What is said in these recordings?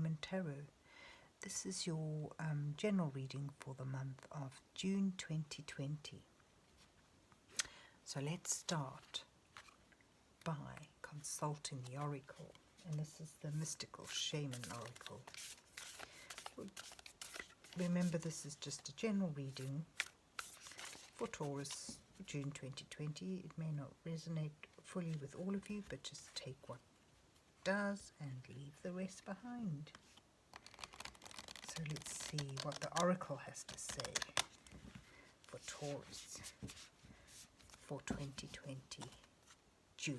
Shaman Tarot. This is your general reading for the month of June 2020. So let's start by consulting the Oracle. And this is the Mystical Shaman Oracle. Remember, this is just a general reading for Taurus, June 2020. It may not resonate fully with all of you, but just take what does and leave the rest behind. So let's see what the Oracle has to say for Taurus for 2020, June.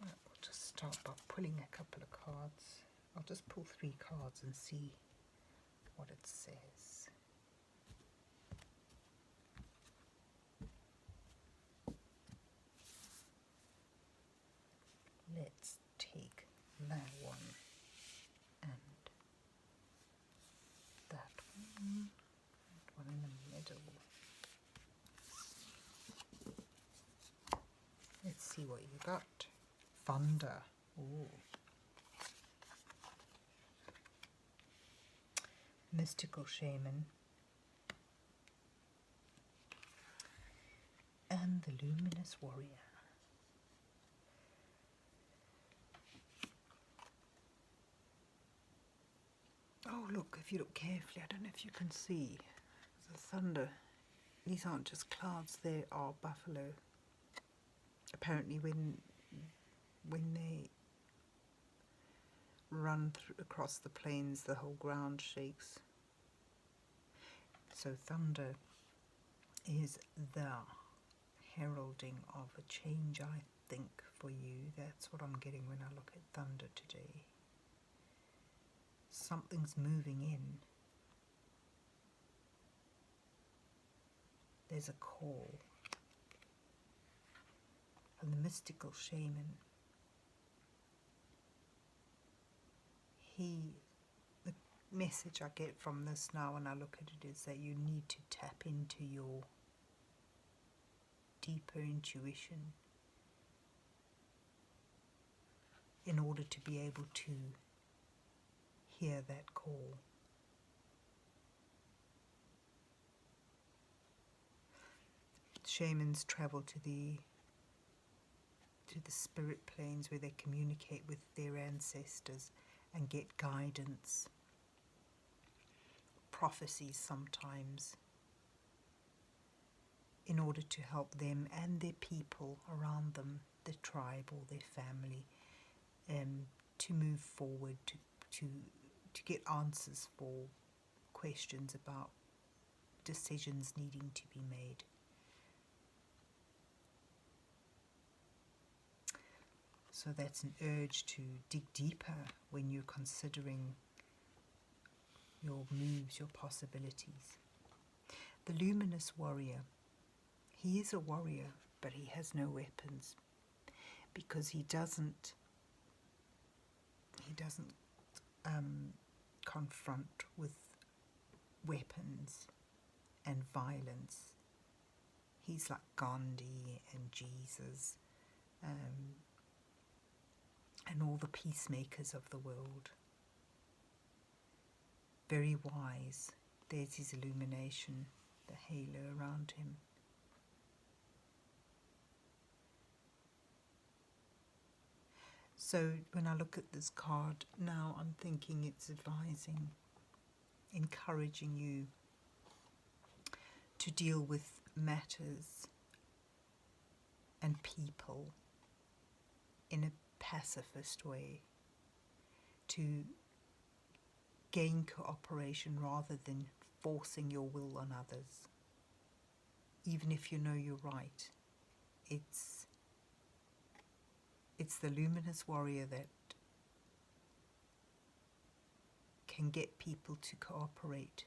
Right, we'll just start by pulling a couple of cards. I'll just pull 3 cards and see what it says. Let's take that one and that one in the middle. Let's see what you got. Thunder. Ooh. Mystical Shaman. And the Luminous Warrior. Oh, look, if you look carefully, I don't know if you can see the thunder. These aren't just clouds, they are buffalo. Apparently when they run across the plains, the whole ground shakes. So thunder is the heralding of a change, I think, for you. That's what I'm getting when I look at thunder today. Something's moving in. There's a call. And the Mystical Shaman, the message I get from this now when I look at it is that you need to tap into your deeper intuition in order to be able to hear that call. Shamans travel to the spirit planes where they communicate with their ancestors and get guidance, prophecies sometimes, in order to help them and their people around them, their tribe or their family, to move forward, to get answers for questions about decisions needing to be made. So that's an urge to dig deeper when you're considering your moves, your possibilities. The Luminous Warrior, he is a warrior, but he has no weapons because he doesn't confront with weapons and violence. He's like Gandhi and Jesus, and all the peacemakers of the world. Very wise. There's his illumination, the halo around him. So when I look at this card now, I'm thinking it's advising, encouraging you to deal with matters and people in a pacifist way, to gain cooperation rather than forcing your will on others. Even if you know you're right, it's the Luminous Warrior that can get people to cooperate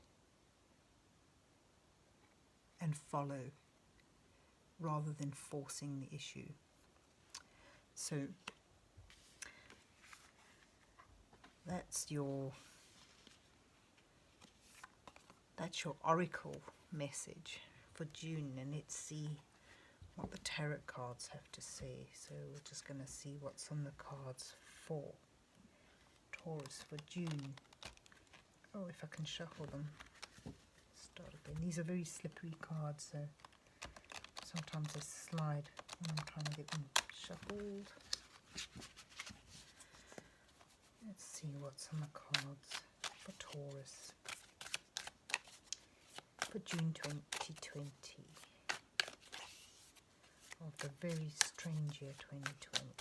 and follow rather than forcing the issue. So that's your oracle message for June, and let's see what the tarot cards have to say. So we're just going to see what's on the cards for Taurus for June. Oh, if I can shuffle them. Start again. These are very slippery cards, so sometimes they slide when I'm trying to get them shuffled. Let's see what's on the cards for Taurus for June 2020. Of the very strange year 2020.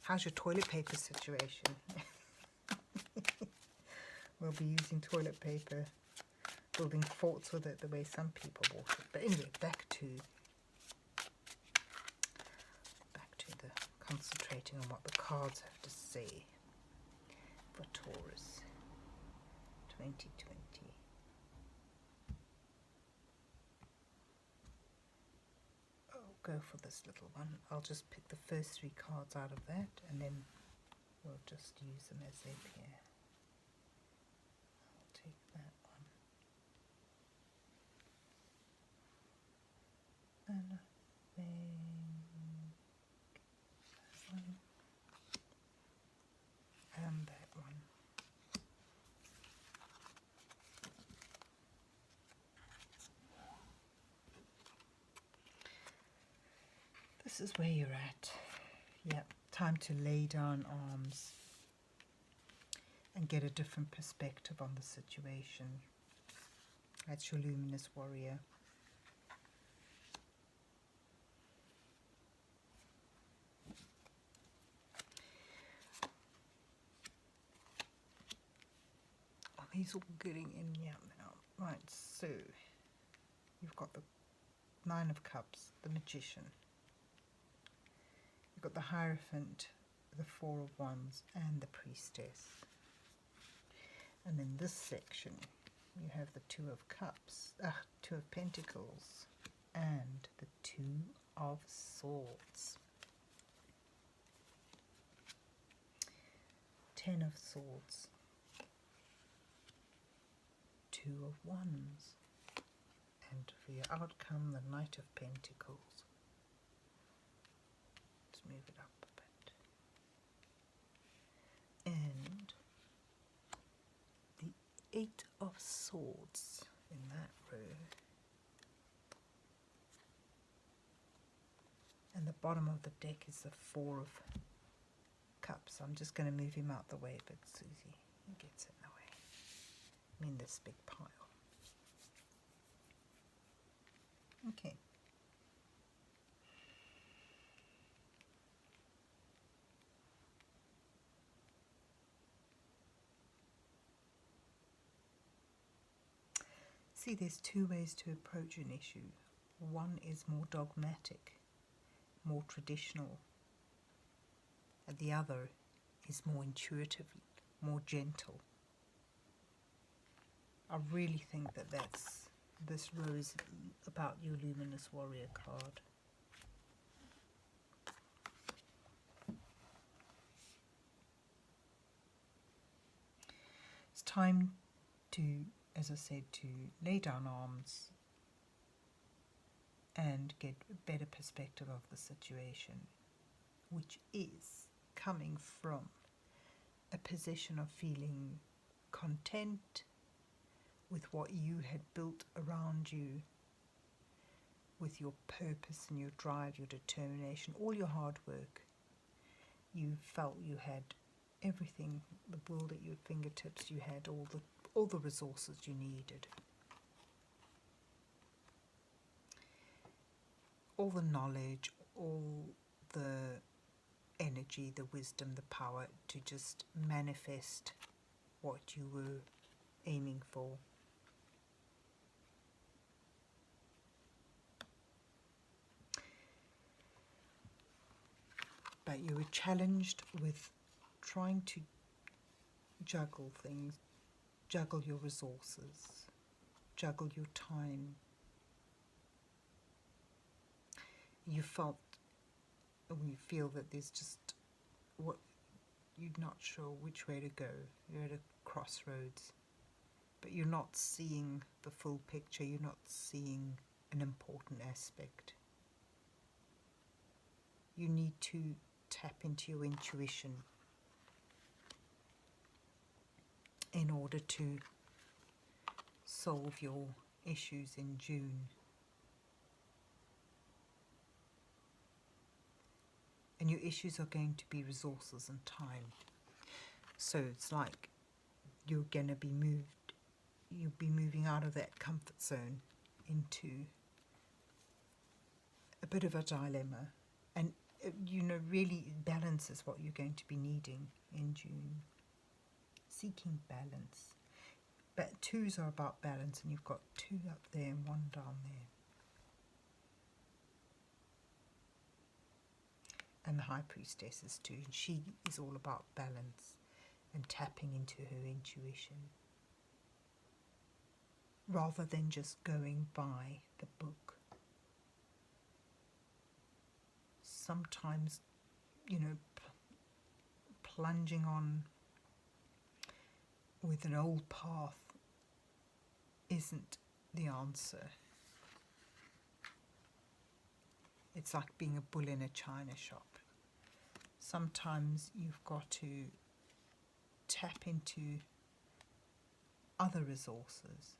How's your toilet paper situation? We'll be using toilet paper, building forts with it the way some people bought it. But anyway, back to the concentrating on what the cards have to say for Taurus 2020. Go for this little one. I'll just pick the first 3 cards out of that and then we'll just use them as they appear. I'll take that one. And I think that one. And that one. This is where you're at. Yep, time to lay down arms and get a different perspective on the situation. That's your luminous warrior. Are these all getting in? Yeah, now. Right, so you've got the 9 of Cups, the Magician. You've got the Hierophant, the 4 of Wands, and the Priestess. And in this section, you have the 2 of Cups, 2 of Pentacles, and the 2 of Swords. 10 of Swords, 2 of Wands, and for your outcome, the Knight of Pentacles. Let's move it up a bit. And the 8 of Swords in that row. And the bottom of the deck is the 4 of Cups. I'm just going to move him out the way, but Susie, he gets in the way. I mean this big pile. Okay. See, there's 2 ways to approach an issue. One is more dogmatic, more traditional, and the other is more intuitive, more gentle. I really think that this row is about your Luminous Warrior card. It's time to, as I said, to lay down arms and get a better perspective of the situation, which is coming from a position of feeling content with what you had built around you, with your purpose and your drive, your determination, all your hard work. You felt you had everything, the world at your fingertips. You had all the resources you needed, all the knowledge, all the energy, the wisdom, the power to just manifest what you were aiming for. But you were challenged with trying to juggle things, juggle your resources, juggle your time. You felt, and you feel that there's just what you're not sure which way to go. You're at a crossroads, but you're not seeing the full picture. You're not seeing an important aspect. You need to tap into your intuition in order to solve your issues in June. And your issues are going to be resources and time. So it's like you'll be moving out of that comfort zone into a bit of a dilemma. And, really balance is what you're going to be needing in June. Seeking balance. But 2s are about balance, and you've got 2 up there and 1 down there. And the High Priestess is 2, and she is all about balance and tapping into her intuition, rather than just going by the book. Sometimes, plunging on with an old path isn't the answer. It's like being a bull in a china shop. Sometimes you've got to tap into other resources.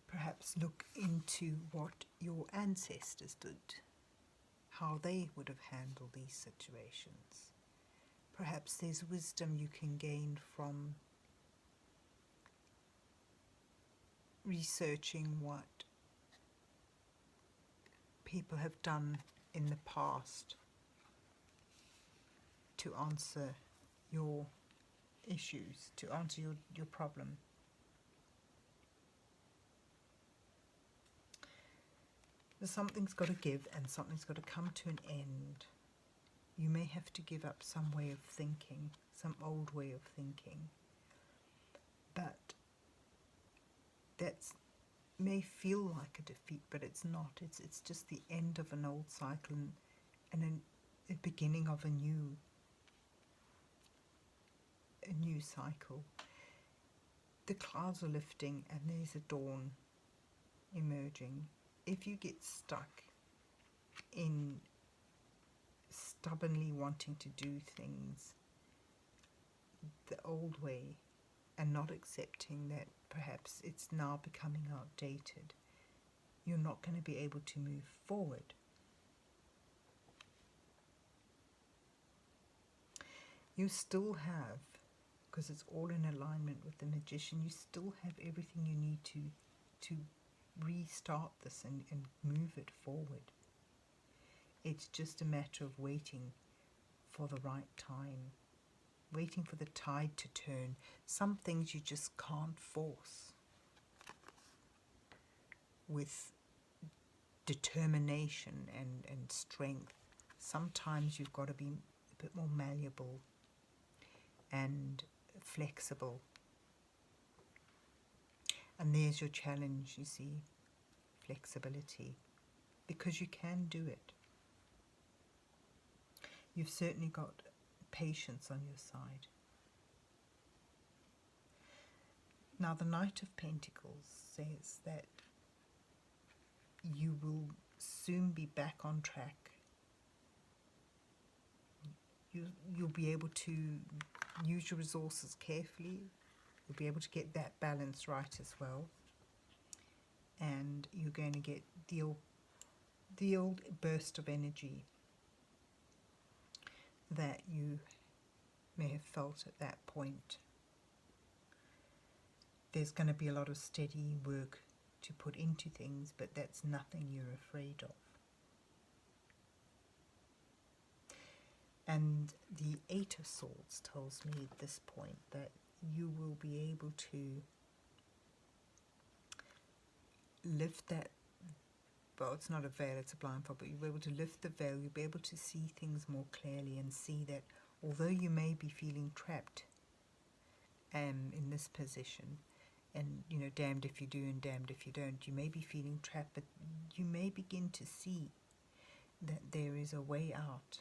Perhaps look into what your ancestors did, how they would have handled these situations. Perhaps there's wisdom you can gain from researching what people have done in the past to answer your issues, to answer your problem. Something's got to give and something's got to come to an end. You may have to give up some way of thinking, some old way of thinking. But that may feel like a defeat, but it's not. It's just the end of an old cycle and a beginning of a new cycle. The clouds are lifting and there's a dawn emerging. If you get stuck in stubbornly wanting to do things the old way and not accepting that perhaps it's now becoming outdated, you're not going to be able to move forward. You still have, because it's all in alignment with the Magician, you still have everything you need to restart this and move it forward. It's just a matter of waiting for the right time, waiting for the tide to turn. Some things you just can't force with determination and strength. Sometimes you've got to be a bit more malleable and flexible. And there's your challenge, you see, flexibility, because you can do it. You've certainly got patience on your side. Now, the Knight of Pentacles says that you will soon be back on track. You'll be able to use your resources carefully. You'll be able to get that balance right as well. And you're going to get the old burst of energy that you may have felt at that point. There's going to be a lot of steady work to put into things, but that's nothing you're afraid of. And the Eight of Swords tells me at this point that you will be able to lift that, well, it's not a veil, it's a blindfold, but you'll be able to lift the veil, you'll be able to see things more clearly and see that although you may be feeling trapped in this position, and, you know, damned if you do and damned if you don't, you may be feeling trapped, but you may begin to see that there is a way out.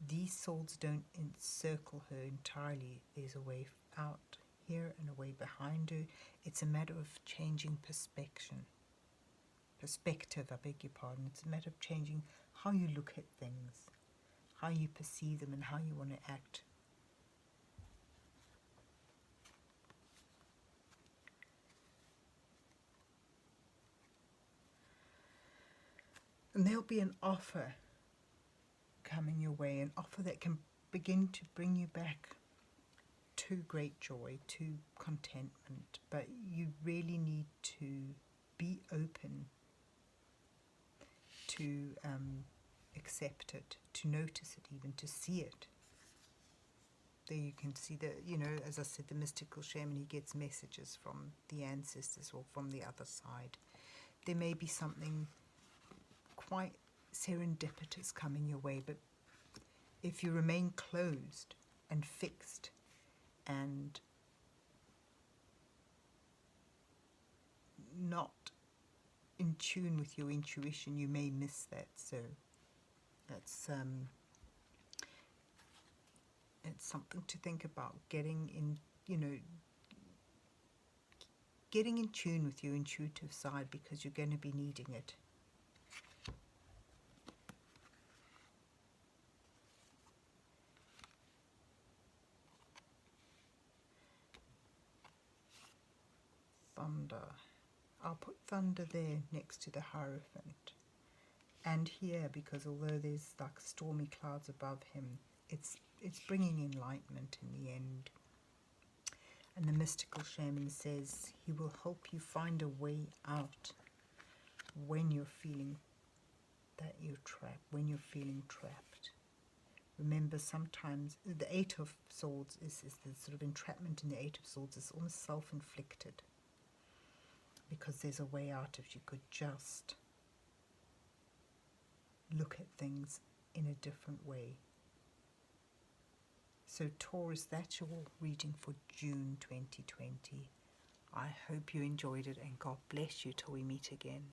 These swords don't encircle her entirely. There's a way out here and a way behind her. It's a matter of changing perspective, I beg your pardon. It's a matter of changing how you look at things, how you perceive them, and how you want to act. And there'll be an offer coming your way, an offer that can begin to bring you back to great joy, to contentment. But you really need to be open to accept it, to notice it, even to see it. There you can see that, you know, as I said, the mystical shaman, he gets messages from the ancestors or from the other side. There may be something quite serendipitous coming your way, but if you remain closed and fixed and not in tune with your intuition, you may miss that. So that's it's something to think about, getting in, you know, getting in tune with your intuitive side, because you're going to be needing it. Thunder. I'll put thunder there next to the Hierophant. And here, because although there's like stormy clouds above him, it's bringing enlightenment in the end. And the mystical shaman says he will help you find a way out when you're feeling that you're trapped, when you're feeling trapped. Remember, sometimes the Eight of Swords is the sort of entrapment in the Eight of Swords is almost self-inflicted, because there's a way out if you could just look at things in a different way. So Taurus, that's your reading for June 2020. I hope you enjoyed it, and God bless you till we meet again.